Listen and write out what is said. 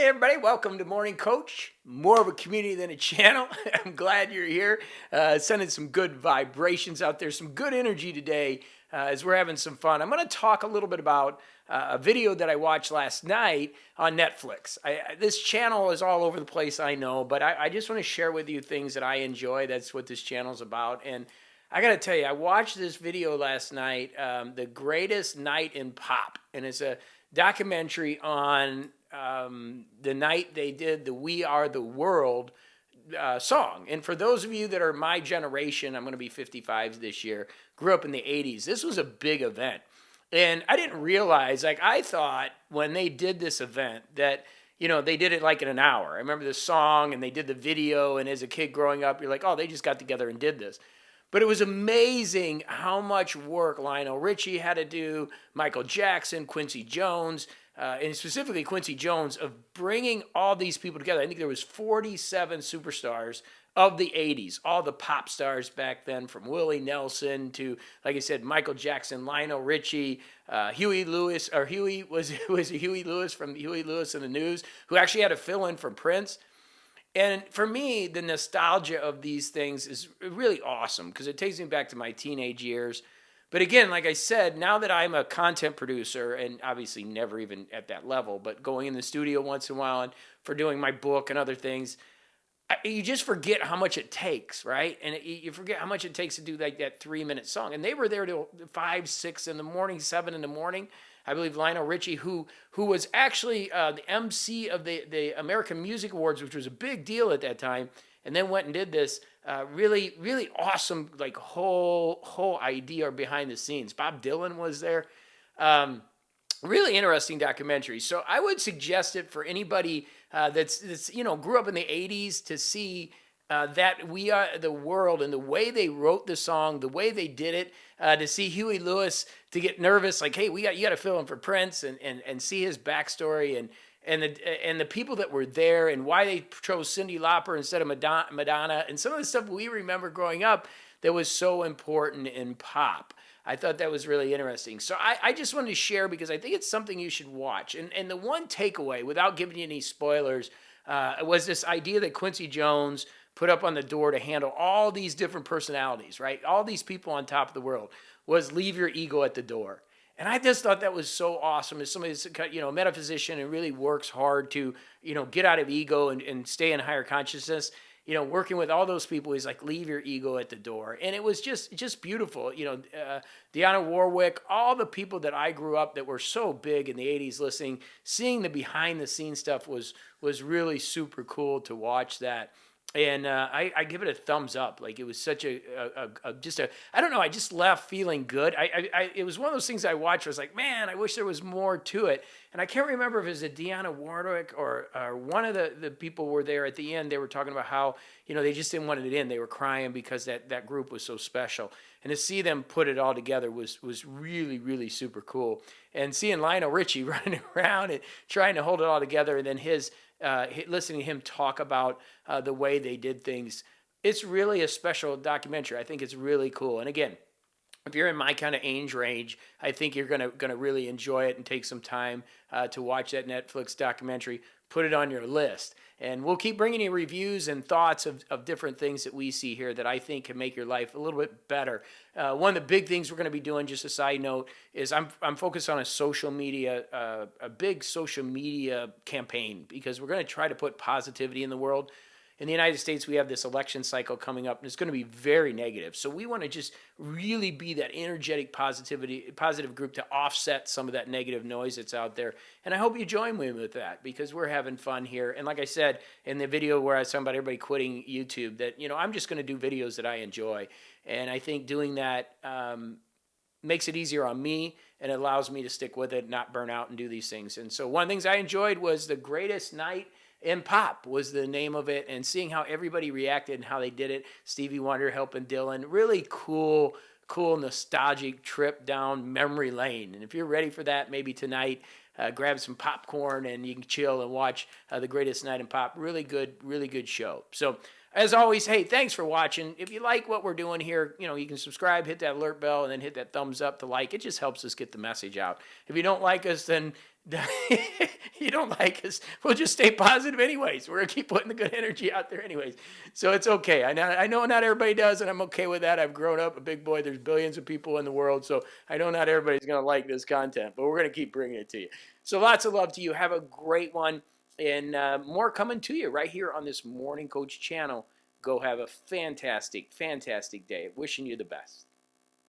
everybody. Welcome to Morning Coach. More of a community than a channel. I'm glad you're here. Sending some good vibrations out there, some good energy today as we're having some fun. I'm going to talk a little bit about a video that I watched last night on Netflix. This channel is all over the place, I know, but I just want to share with you things that I enjoy. That's what this channel is about. And I got to tell you, I watched this video last night, The Greatest Night in Pop. And it's a documentary on the night they did the We Are the World song. And for those of you that are my generation, I'm going to be 55 this year, grew up in the 80s, this was a big event. And I didn't realize, I thought when they did this event that, they did it like in an hour. I remember the song and they did the video, and as a kid growing up, you're like, oh, they just got together and did this. But it was amazing how much work Lionel Richie had to do, Michael Jackson, Quincy Jones, and specifically Quincy Jones, of bringing all these people together. I think there was 47 superstars of the 80s, all the pop stars back then, from Willie Nelson to, like I said, Michael Jackson, Lionel Richie, Huey Lewis, or Huey, was it Huey Lewis from Huey Lewis and the News, who actually had a fill-in from Prince. And for me, the nostalgia of these things is really awesome because it takes me back to my teenage years. But again, like I said, now that I'm a content producer, and obviously never even at that level, but going in the studio once in a while and for doing my book and other things, you just forget how much it takes, right? And you forget how much it takes to do like that 3-minute song. And they were there till 5, 6 in the morning, 7 in the morning. I believe Lionel Richie, who was actually the MC of the American Music Awards, which was a big deal at that time, and then went and did this really, really awesome like whole idea behind the scenes. Bob Dylan was there. Really interesting documentary. So I would suggest it for anybody that's grew up in the 80s to see that We Are the World, and the way they wrote the song, the way they did it, to see Huey Lewis to get nervous, like, hey, you got to fill in for Prince, and see his backstory, and the people that were there, and why they chose Cyndi Lauper instead of Madonna, and some of the stuff we remember growing up that was so important in pop. I thought that was really interesting. So I just wanted to share because I think it's something you should watch. And the one takeaway, without giving you any spoilers, was this idea that Quincy Jones put up on the door to handle all these different personalities, right? All these people on top of the world, was leave your ego at the door. And I just thought that was so awesome. As somebody that's, a metaphysician and really works hard to, get out of ego and stay in higher consciousness, working with all those people, he's like, leave your ego at the door. And it was just beautiful. Dionne Warwick, all the people that I grew up that were so big in the 80s listening, seeing the behind the scenes stuff was really super cool to watch that. And I give it a thumbs up. Like, it was such I don't know, I just left feeling good. It was one of those things I watched, I was like, man, I wish there was more to it. And I can't remember if it was a Dionne Warwick or one of the people were there at the end. They were talking about how, they just didn't want it in. They were crying because that group was so special. And to see them put it all together was really, really super cool. And seeing Lionel Richie running around and trying to hold it all together, and then listening to him talk about the way they did things, it's really a special documentary. I think it's really cool. And again, if you're in my kind of age range, I think you're gonna really enjoy it and take some time to watch that Netflix documentary. Put it on your list. And we'll keep bringing you reviews and thoughts of different things that we see here that I think can make your life a little bit better. One of the big things we're going to be doing, just a side note, is I'm focused on a big social media campaign, because we're going to try to put positivity in the world. In the United States, we have this election cycle coming up, and it's going to be very negative. So we want to just really be that energetic positive group to offset some of that negative noise that's out there. And I hope you join me with that, because we're having fun here. And like I said in the video where I was talking about everybody quitting YouTube, that, I'm just going to do videos that I enjoy. And I think doing that makes it easier on me, and it allows me to stick with it, not burn out, and do these things. And so one of the things I enjoyed was The Greatest Night in Pop was the name of it, and seeing how everybody reacted and how they did it. Stevie Wonder helping Dylan. Really cool, nostalgic trip down memory lane. And if you're ready for that, maybe tonight, grab some popcorn and you can chill and watch The Greatest Night in Pop. Really good show. So as always, hey, thanks for watching. If you like what we're doing here, you can subscribe, hit that alert bell, and then hit that thumbs up to like. It just helps us get the message out. If you don't like us, then You don't like us, we'll just stay positive anyways. We're gonna keep putting the good energy out there anyways. So it's okay. I know not everybody does, and I'm okay with that. I've grown up a big boy. There's billions of people in the world, so I know not everybody's gonna like this content, but we're gonna keep bringing it to you. So lots of love to you. Have a great one, and more coming to you right here on this Morning Coach channel. Go have a fantastic, fantastic day. Wishing you the best.